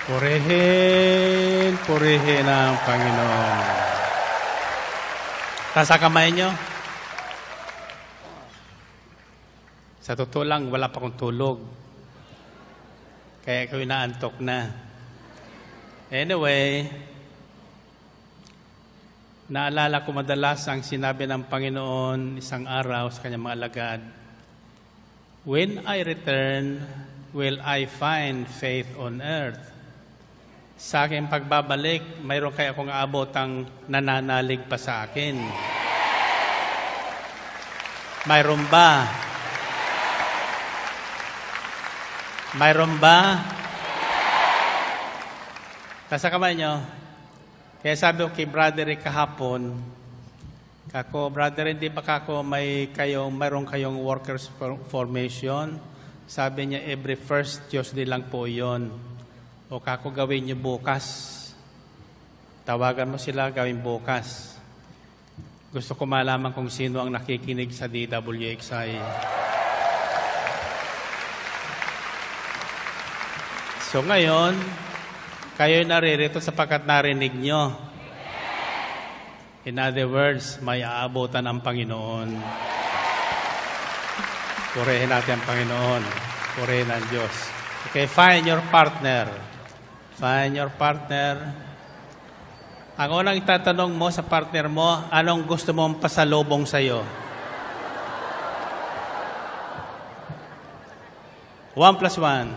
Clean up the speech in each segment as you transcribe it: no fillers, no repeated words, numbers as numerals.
Purihin, purihin ang Panginoon. Taas ang kamay nyo. Sa totoo lang, wala pa akong tulog. Kaya ikaw inaantok na. Anyway, naalala ko madalas ang sinabi ng Panginoon isang araw sa kanyang mga alagad, "When I return, will I find faith on earth?" Sa aking pagbabalik, mayroon kaya akong aabotang nananalig pa sa akin. Mayroon ba? Mayroon ba? Tasa kamay nyo. Kaya sabi ko kay Brother kahapon, kako, brother, hindi ba kako mayroon kayong workers formation? Sabi niya, every first Tuesday lang po yon. O kako gawin niyo bukas. Tawagan mo sila, gawin bukas. Gusto ko malaman kung sino ang nakikinig sa DWXI. So ngayon, kayo'y naririto sapagkat narinig nyo. In other words, may aabutan ang Panginoon. Purihin natin ang Panginoon. Purihin ang Diyos. Okay, find your partner. Find your partner. Ang unang itatanong mo sa partner mo, anong gusto mong pasalubong sa'yo? 1 plus 1.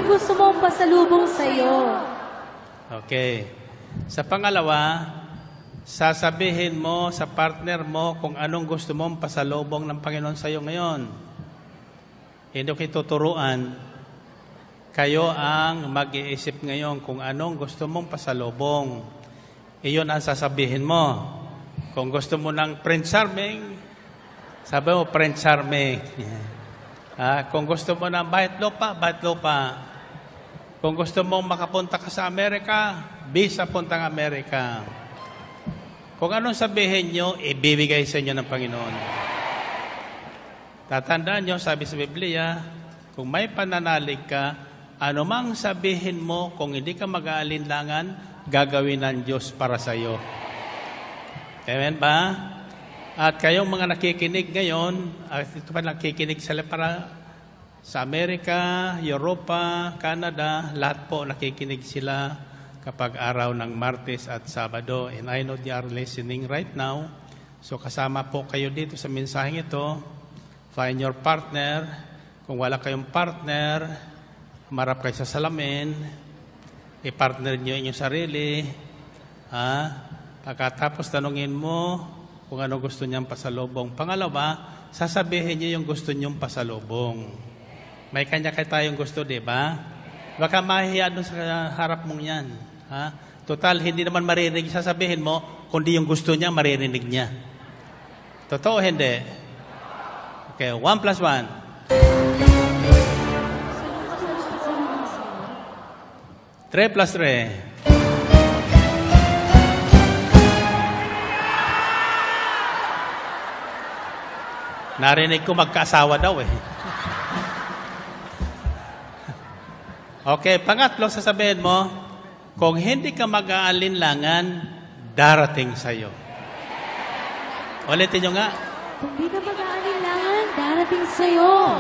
Gusto mong pasalubong sa'yo. Okay. Sa pangalawa, sasabihin mo sa partner mo kung anong gusto mong pasalubong ng Panginoon sa'yo ngayon. Hindi ko ituturuan. Kayo ang mag-iisip ngayon kung anong gusto mong pasalubong. Iyon ang sasabihin mo. Kung gusto mo ng Prince Charming, sabi mo Prince Charming. Kung gusto mo ng bahit lupa, bahit lupa. Kung gusto mong makapunta ka sa Amerika, visa puntang Amerika. Kung anong sabihin nyo, ibibigay sa inyo ng Panginoon. Tatandaan nyo, sabi sa Biblia, kung may pananalig ka, anumang sabihin mo, kung hindi ka mag-aalinlangan, gagawin ng Diyos para sa iyo. Amen ba? At kayong mga nakikinig ngayon, at ito pa nakikinig para sa Amerika, Europa, Canada, lahat po nakikinig sila kapag araw ng Martes at Sabado. And I know they are listening right now. So kasama po kayo dito sa mensaheng ito. Find your partner. Kung wala kayong partner, marap kayo sa salamin. I-partner nyo inyong sarili. Pagkatapos tanungin mo kung ano gusto niyang pasalubong. Pangalawa, sasabihin niyo yung gusto niyong pasalubong. May kanya-kanya tayong gusto, di ba? Baka mahihiya doon sa harap mong yan. Total, hindi naman maririnig. Sasabihin mo, kundi yung gusto niya, maririnig niya. Totoo, hindi? Okay, 1 plus 1. 3 plus 3. Narinig ko magkaasawa daw eh. Okay, pangatlo, sasabihin mo, kung hindi ka mag-aalinlangan, darating sa'yo. Ulitin nyo nga. Kung hindi ka mag-aalinlangan, darating sa'yo.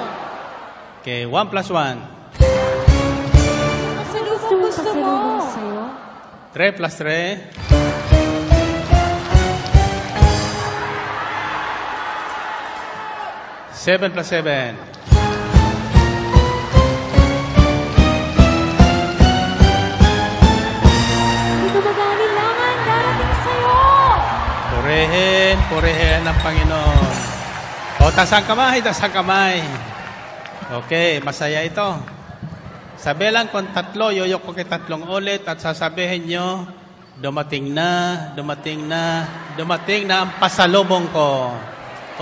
Okay, 1 plus 1. Pasalubong gusto mo. 3 plus 3. 7 plus 7. Purihin ng Panginoon. O, tasang kamay, tasang kamay. Okay, masaya ito. Sabi lang kung 3, yoyok ko kay 3 ulit at sasabihin nyo, dumating na, dumating na, dumating na ang pasalubong ko.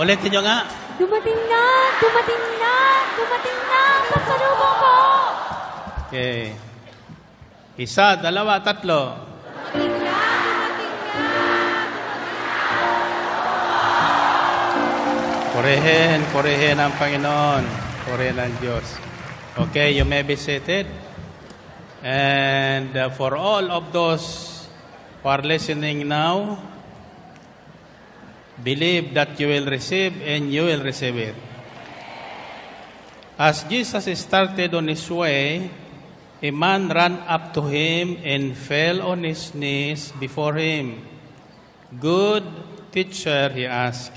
Ulitin nyo nga. Dumating na, dumating na, dumating na ang pasalubong ko. Okay. 1, 2, 3. Dumating na. Purihin ang Panginoon. Purihin ang Diyos. Okay, you may be seated. And for all of those who are listening now, believe that you will receive and you will receive it. As Jesus started on his way, a man ran up to him and fell on his knees before him. "Good teacher," he asked,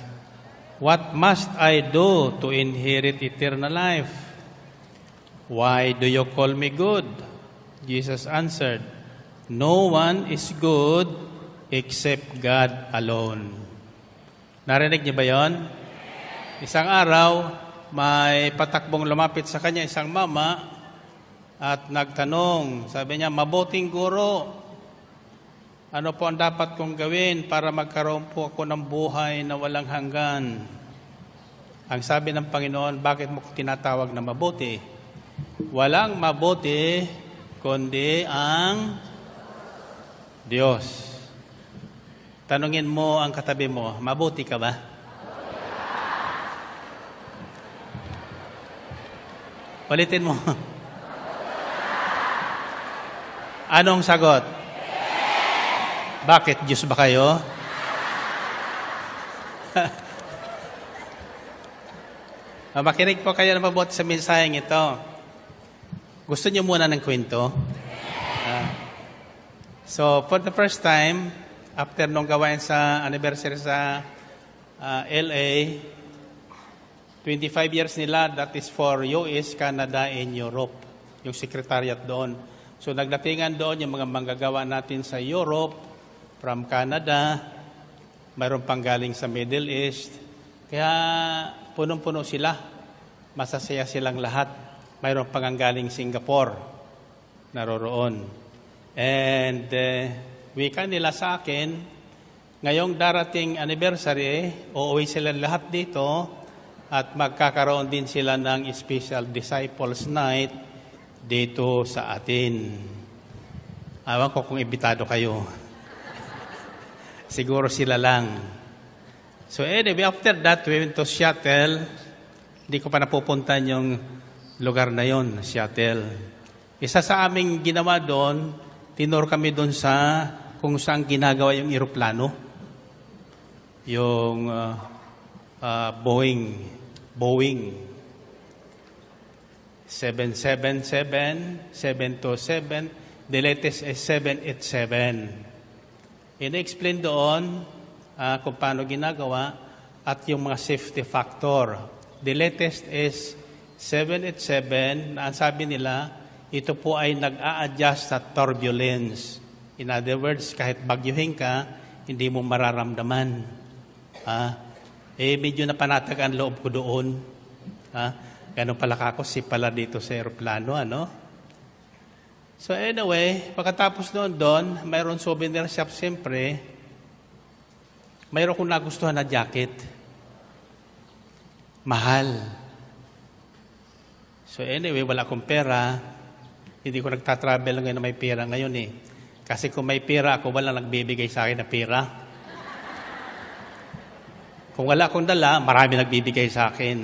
"what must I do to inherit eternal life?" "Why do you call me good?" Jesus answered, "No one is good except God alone." Narinig niyo ba yon? Isang araw, may patakbong lumapit sa kanya isang mama at nagtanong. Sabi niya, "Mabuting guro, ano po ang dapat kong gawin para magkaroon po ako ng buhay na walang hanggan?" Ang sabi ng Panginoon, "Bakit mo ko tinatawag na mabuti? Walang mabuti kundi ang Diyos." Tanungin mo ang katabi mo, mabuti ka ba? Ulitin mo. Anong sagot? Bakit? Diyos ba kayo? Makinig po kayo na mabuti sa mensaheng ito. Gusto niyo muna ng kwento? So, for the first time, after nung gawain sa anniversary sa LA, 25 years nila, that is for US, Canada, and Europe, yung secretariat doon. So, nagdatingan doon yung mga manggagawa natin sa Europe, from Canada, mayroon pang galing sa Middle East. Kaya, punong-puno sila. Masasaya silang lahat. Mayroon pang galing Singapore, naroroon. And, wika nila sa akin, ngayong darating anniversary, uuwi sila lahat dito at magkakaroon din sila ng special disciples night dito sa atin. Awan ko kung imbitado kayo. Siguro sila lang. So anyway, after that, we went to Seattle. Hindi ko pa napupuntan yung lugar na yon, Seattle. Isa sa aming ginawa doon, tinor kami doon sa kung saan ginagawa yung eroplano. Yung Boeing 777, 727, the latest is 787. Ina-explain doon kung paano ginagawa at yung mga safety factor. The latest is 787, na ang sabi nila, ito po ay nag-a-adjust sa turbulence. In other words, kahit bagyuhin ka, hindi mo mararamdaman. Medyo napanatag ang loob ko doon. Ganun pala ako, si pala dito sa aeroplano, ano? So anyway, pagkatapos doon, mayroon souvenir shop siyempre. Mayroon kong nagustuhan na jacket. Mahal. So anyway, wala akong pera. Hindi ko nagtatravel ngayon na may pera ngayon eh. Kasi kung may pera ako, wala nagbibigay sa akin na pera. Kung wala akong dala, marami nagbibigay sa akin.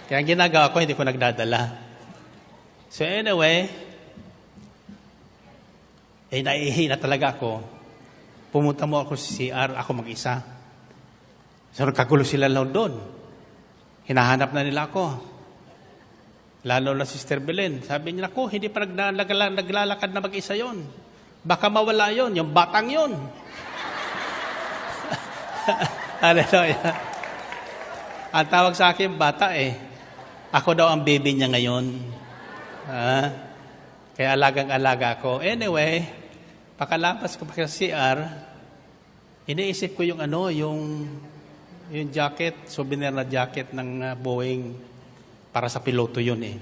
Kaya ang ginagawa ko, hindi ko nagdadala. So anyway, naihina talaga ako. Pumunta mo ako sa CR, ako mag-isa. So nagkagulo sila lang doon. Hinahanap na nila ako. Lalo na Sister Belen. Sabi niya, ako, hindi pa naglalakad na mag-isa yon. Baka mawala yon, yung batang yon. Hallelujah. Ang tawag sa akin, bata eh. Ako daw ang baby niya ngayon. Kaya alagang-alaga ako. Anyway, pagkalapas ko pa sa CR, iniisip ko yung jacket, souvenir na jacket ng Boeing. Para sa piloto yun eh.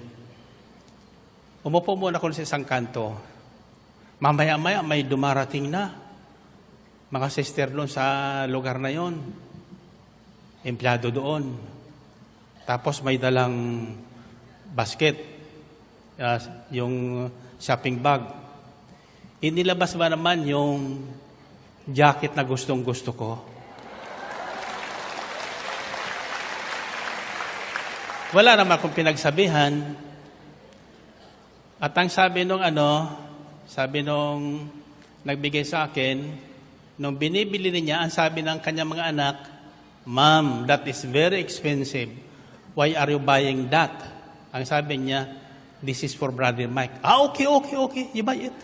Umupo muna ako sa isang kanto. Mamaya-maya may dumarating na. Mga sister doon sa lugar na yon. Empleyado doon. Tapos may dalang basket. Yung shopping bag. Inilabas ba naman yung jacket na gustong-gusto ko? Wala naman akong pinagsabihan. At ang sabi nung sabi nung nagbigay sa akin, nung binibili niya, ang sabi ng kanyang mga anak, "Ma'am, that is very expensive. Why are you buying that?" Ang sabi niya, "This is for Brother Mike." Okay. You buy it.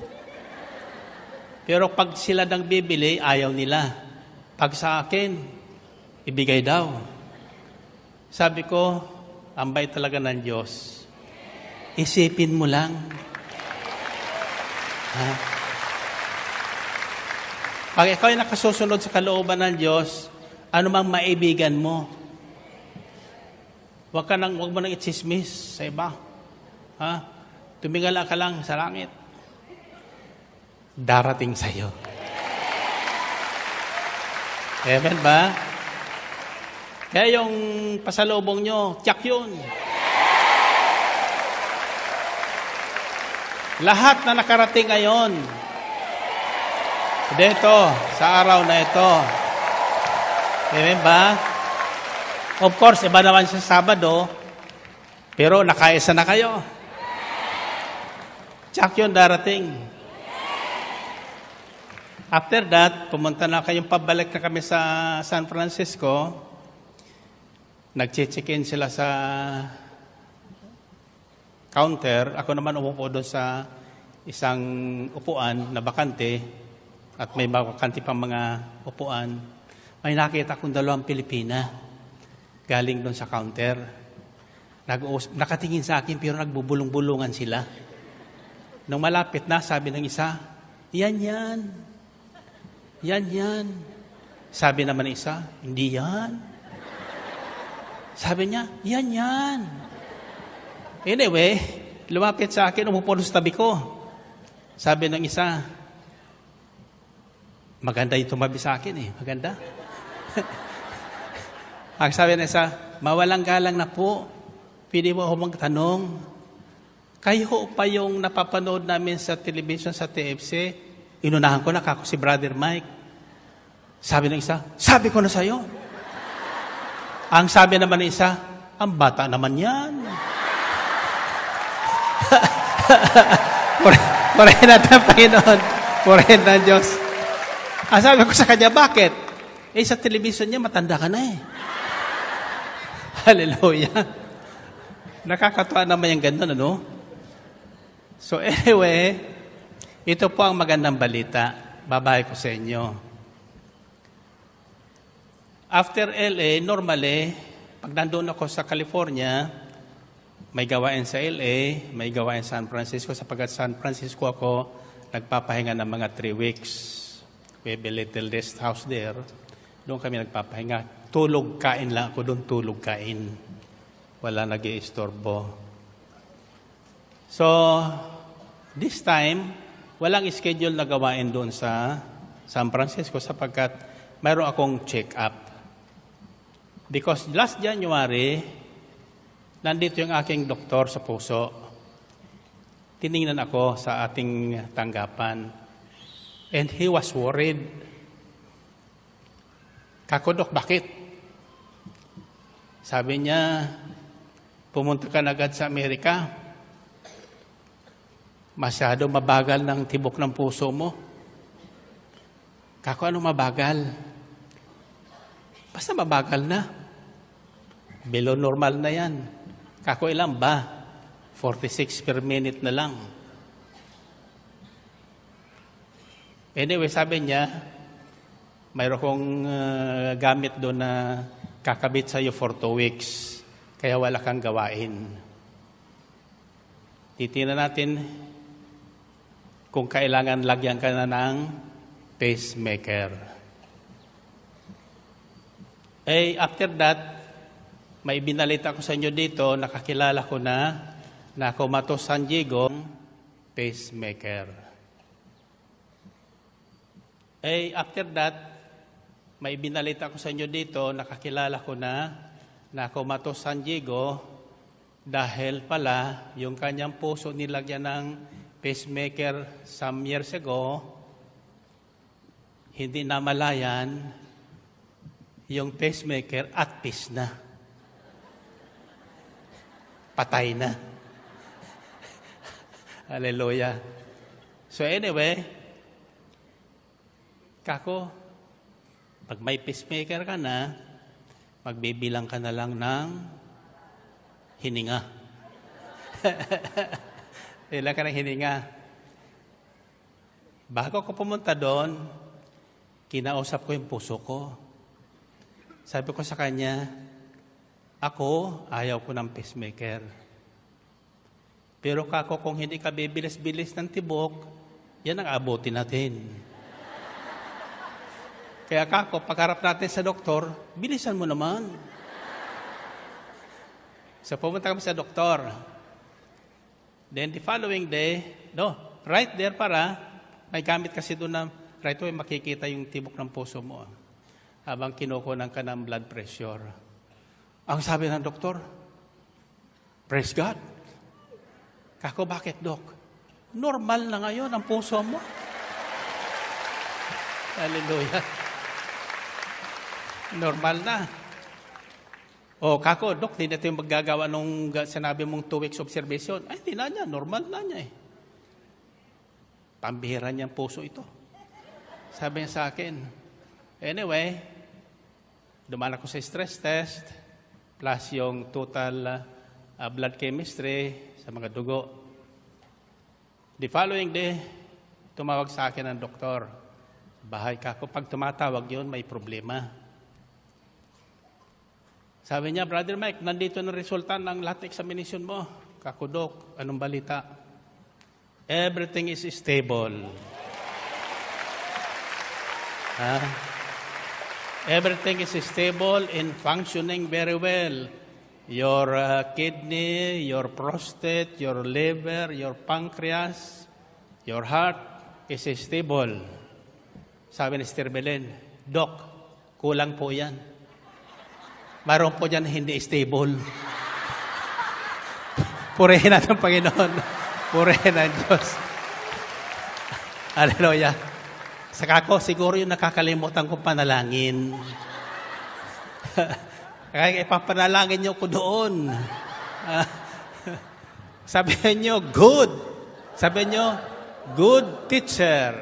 Pero pag sila nang bibili, ayaw nila. Pag sa akin, ibigay daw. Sabi ko, ang bait talaga ng Diyos. Isipin mo lang. Ha? Pag ikaw ay nakasusunod sa kalooban ng Diyos, ano mang maibigan mo, huwag mo nang itsismis sa iba. Ha? Tumingala ka lang sa langit. Darating sa'yo. Amen ba? Kaya yung pasalubong nyo, tiyak yun. Lahat na nakarating ngayon, dito, sa araw na ito. Amen ba? Of course, iba naman sa Sabado, pero nakaisa na kayo. Tiyak yun darating. After that, pumunta na kayong pabalik na kami sa San Francisco. Nag-check-in sila sa counter. Ako naman umupo doon sa isang upuan na bakante at may bakante pang mga upuan. May nakita akong 2 Pilipina galing doon sa counter. Nakatingin sa akin pero nagbubulong-bulungan sila. Nung malapit na, sabi ng isa, Yan. Sabi naman ng isa, "Hindi yan." Sabi niya, Yan. Anyway, lumapit sa akin, umupo sa tabi ko. Sabi ng isa, "Maganda yung tumabi sa akin eh. Maganda." Ang sabi ng isa, "Mawalang galang na po. Pwede mo ako magtanong. Kayo pa yung napapanood namin sa television sa TFC. Inunahan ko na kako si Brother Mike." Sabi ng isa, "Sabi ko na sa'yo." Ang sabi naman ng isa, "Ang bata naman yan." Purihin natin, Panginoon. Purihin ng Diyos. Ang sabi ko sa kanya, "Bakit?" Sa television niya, matanda ka na eh. Hallelujah. Nakakatuwa naman yung ganun, ano? So anyway, ito po ang magandang balita. Babahay ko sa inyo. After LA, normally, pag nandun ako sa California, may gawain sa LA, may gawain sa San Francisco. Sapagkat San Francisco ako, nagpapahinga ng mga 3 weeks. We have a little rest house there. Doon kami nagpapahinga. Tulog, kain lang ako doon, tulog, kain. Wala nag-iistorbo. So, this time, walang schedule na gawain doon sa San Francisco sapagkat mayroon akong check-up. Because last January, nandito yung aking doktor sa puso. Tiningnan ako sa ating tanggapan. And he was worried. "Dok, bakit?" Sabi niya, "Pumunta ka na agad sa Amerika. Masyado mabagal ng tibok ng puso mo." "Ano mabagal?" "Basta mabagal na. Below normal na yan." "Ilan ba?" 46 per minute na lang. Anyway, sabi niya, mayroon kong gamit doon na kakabit sa'yo for 2 weeks. Kaya wala kang gawain. Titingnan natin kung kailangan lagyan ka na ng pacemaker. After that, may binalita ko sa inyo dito, nakakilala ko na kumatos San Diego, pacemaker. After that, may binalita ko sa inyo dito, nakakilala ko na kumatos San Diego dahil pala yung kanyang puso nilagyan ng pacemaker some years ago, hindi namalayan yung pacemaker at peace na. Patay na. Hallelujah. So anyway, kako, pag may pacemaker ka na, magbibilang ka na lang ng hininga. Bilang ka ng hininga. Bago ko pumunta doon, kinausap ko yung puso ko. Sabi ko sa kanya, ako, ayaw ko ng pacemaker. Pero kako, kung hindi ka bibilis-bilis ng tibok, yan ang abutin natin. Kaya kako, pagharap natin sa doktor, bilisan mo naman. So pumunta kami sa doktor. Then the following day, right there may gamit kasi doon na right away makikita yung tibok ng puso mo. Habang kinukunan ka ng blood pressure. Ang sabi ng doktor, praise God. Kako, bakit, Dok? Normal na ngayon ang puso mo. Hallelujah. Normal na. O, kako, Dok, di natin maggagawa nung sinabi mong 2 weeks observation. Ay, hindi na niya. Normal na niya eh. Pambihira niyang puso ito. Sabi niya sa akin. Anyway, dumaan ako sa stress test plus yung total blood chemistry sa mga dugo. The following day, tumawag sa akin ang doktor. Bahay kako, pag tumatawag yun, may problema. Sabi niya, Brother Mike, nandito na resulta ng lahat examination mo. Kako, Dok, anong balita? Everything is stable. Everything is stable and functioning very well. Your kidney, your prostate, your liver, your pancreas, your heart is stable. Sabi ni Sister Belen, Dok, kulang po yan. Mayroon po dyan hindi stable. Purihin natin ang Panginoon. Purihin ang Diyos. Hallelujah. Saka ako, siguro yung nakakalimutan kong panalangin. Kaya ipapanalangin niyo ko doon. Sabihin niyo, good. Sabihin niyo, good teacher.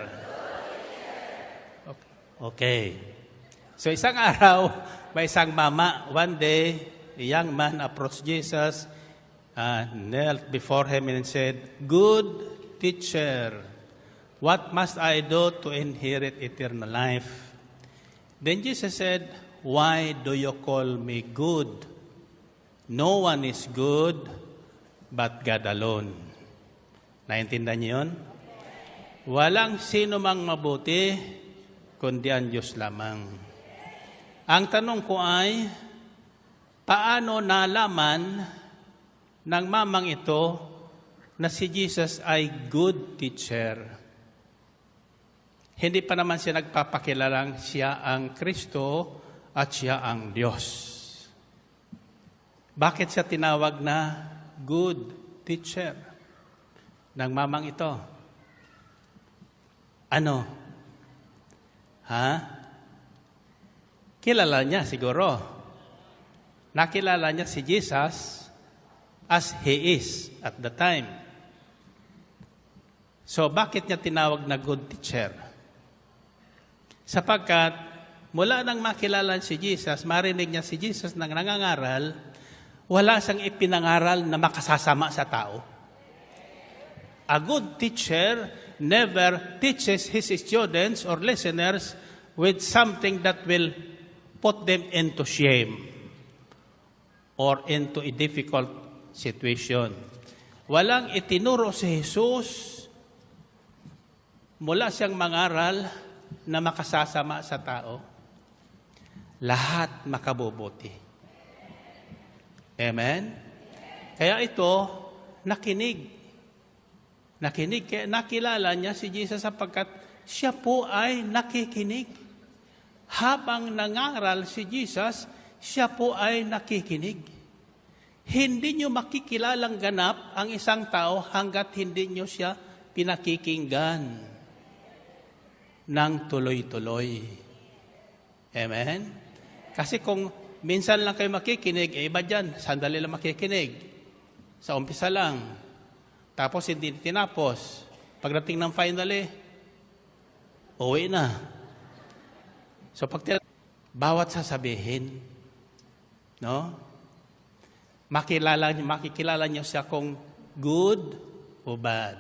Okay. So isang araw, may isang mama, one day, a young man approached Jesus, knelt before him and said, Good teacher, what must I do to inherit eternal life? Then Jesus said, Why do you call me good? No one is good but God alone. Naintindihan niyo yun? Walang sino mang mabuti, kundi ang Diyos lamang. Ang tanong ko ay, paano nalaman ng mamang ito na si Jesus ay good teacher? Hindi pa naman siya nagpapakilalang siya ang Kristo at siya ang Diyos. Bakit siya tinawag na good teacher ng mamang ito? Ano? Kilala niya siguro. Nakilala niya si Jesus as He is at the time. So, bakit niya tinawag na good teacher? Sapagkat, mula nang makilala si Jesus, marinig niya si Jesus nang nangangaral, wala siyang ipinangaral na makasasama sa tao. A good teacher never teaches his students or listeners with something that will put them into shame or into a difficult situation. Walang itinuro si Jesus mula siyang mangaral na makasasama sa tao. Lahat makabubuti. Amen? Kaya ito, nakinig. Kaya nakilala niya si Jesus sapagkat siya po ay nakikinig. Habang nangaral si Jesus, siya po ay nakikinig. Hindi nyo makikilalang ganap ang isang tao hanggat hindi nyo siya pinakikinggan ng tuloy-tuloy. Amen? Kasi kung minsan lang kayo makikinig, iba dyan, sandali lang makikinig. Sa umpisa lang. Tapos hindi tinapos. Pagdating ng finally, uwi na. So bawat sasabihin, no? Makikilala niyo siya kung good o bad.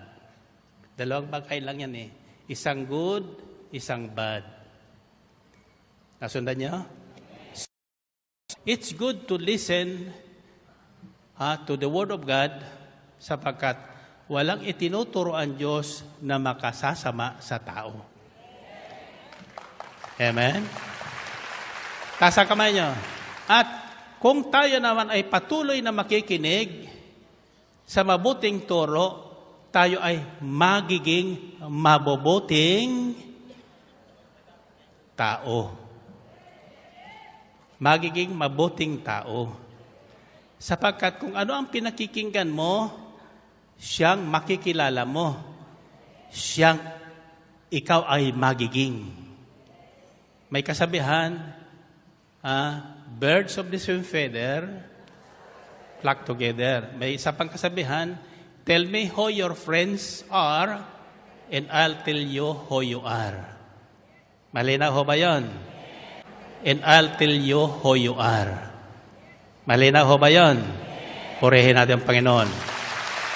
Dalawang bagay lang yan eh. Isang good, isang bad. Nasundan niyo? It's good to listen to the Word of God sapagkat walang itinuturo ang Diyos na makasasama sa tao. Amen? Taas ang kamay niyo. At kung tayo naman ay patuloy na makikinig sa mabuting turo, tayo ay magiging mabubuting tao. Magiging mabuting tao. Sapagkat kung ano ang pinakikinggan mo, siyang makikilala mo. Siyang ikaw ay magiging. May kasabihan, birds of the same feather flock together. May isa pang kasabihan, tell me who your friends are and I'll tell you who you are. Malinaw ho ba yun? And I'll tell you who you are. Malinaw ho ba yun? Purihin natin ang Panginoon.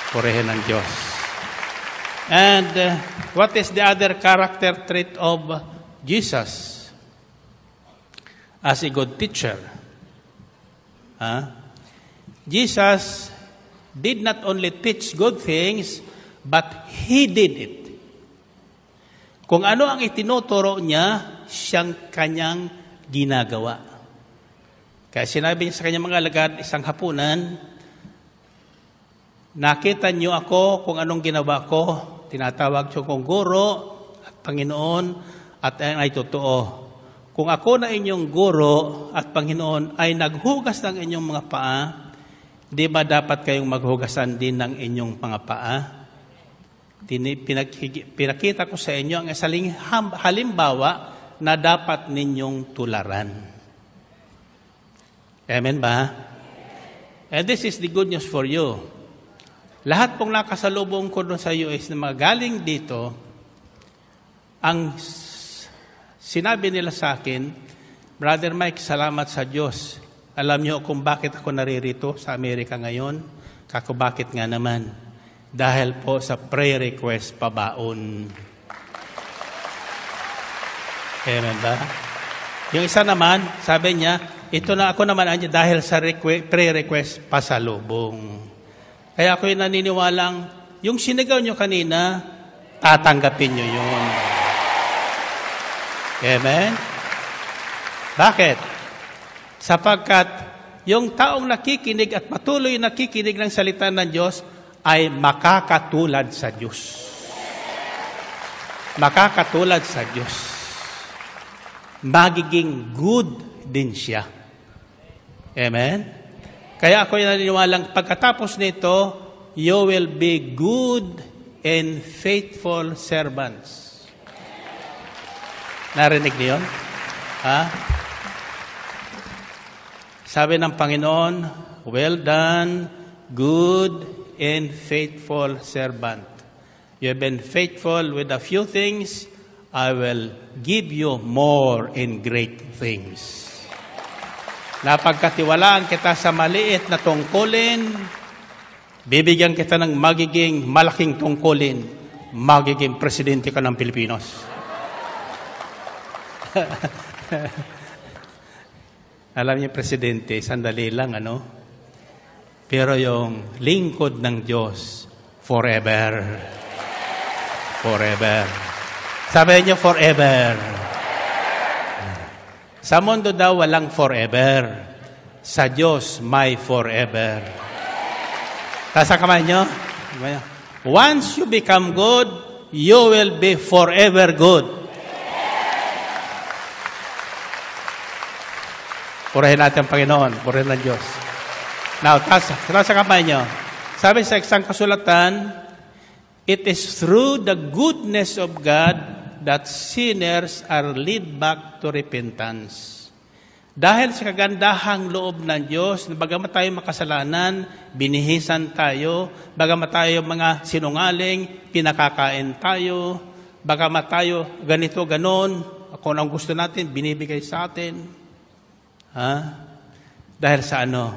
Purihin ng Diyos. And what is the other character trait of Jesus as a good teacher? Jesus did not only teach good things, but He did it. Kung ano ang itinuturo niya, siyang kanyang ginagawa. Kaya sinabi niya sa kanyang mga alagad, isang hapunan, nakita niyo ako kung anong ginawa ko, tinatawag siya kong guro at Panginoon at ay totoo. Kung ako na inyong guro at Panginoon ay naghugas ng inyong mga paa, di ba dapat kayong maghugasan din ng inyong mga paa? Pinakita ko sa inyo ang isaling halimbawa na dapat ninyong tularan. Amen ba? And this is the good news for you. Lahat pong nakasalubong ko doon sa US na magaling dito, ang sinabi nila sa akin, Brother Mike, salamat sa Diyos. Alam niyo kung bakit ako naririto sa Amerika ngayon? Kako bakit nga naman? Dahil po sa prayer request pabaon. Amen ba? Yung isa naman, sabi niya, ito na ako naman dahil sa prayer request pasalubong. Kaya ako'y naniniwalang, yung sinigaw nyo kanina, tatanggapin nyo yun. Amen? Bakit? Sapagkat yung taong nakikinig at patuloy nakikinig ng salita ng Diyos ay makakatulad sa Diyos. Makakatulad sa Diyos. Magiging good din siya. Amen? Kaya ako naniniwalang pagkatapos nito, you will be good and faithful servants. Narinig niyo yun? Ha? Sabi ng Panginoon, well done, good and faithful servant. You have been faithful with a few things, I will give you more and great things. Napagkatiwalaan kita sa maliit na tungkulin, bibigyan kita ng magiging malaking tungkulin, magiging presidente ka ng Pilipinas. Alam niyo, presidente, sandali lang, ano? Pero yung lingkod ng Diyos, forever. Forever. Sabi niyo, forever. Sa mundo daw, walang forever. Sa Diyos, may forever. Taas ang kamay niyo. Once you become good, you will be forever good. Purihin natin ang Panginoon. Purihin ng Diyos. Now, taas ang kamay niyo. Sabi sa isang kasulatan, it is through the goodness of God that sinners are led back to repentance. Dahil sa kagandahang loob ng Diyos, bagamat tayo makasalanan, binihisan tayo, bagamat tayo mga sinungaling, pinakakain tayo, bagamat tayo ganito, ganon, kung ang gusto natin, binibigay sa atin. Dahil sa ano?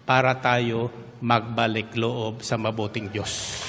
Para tayo magbalik loob sa mabuting Diyos.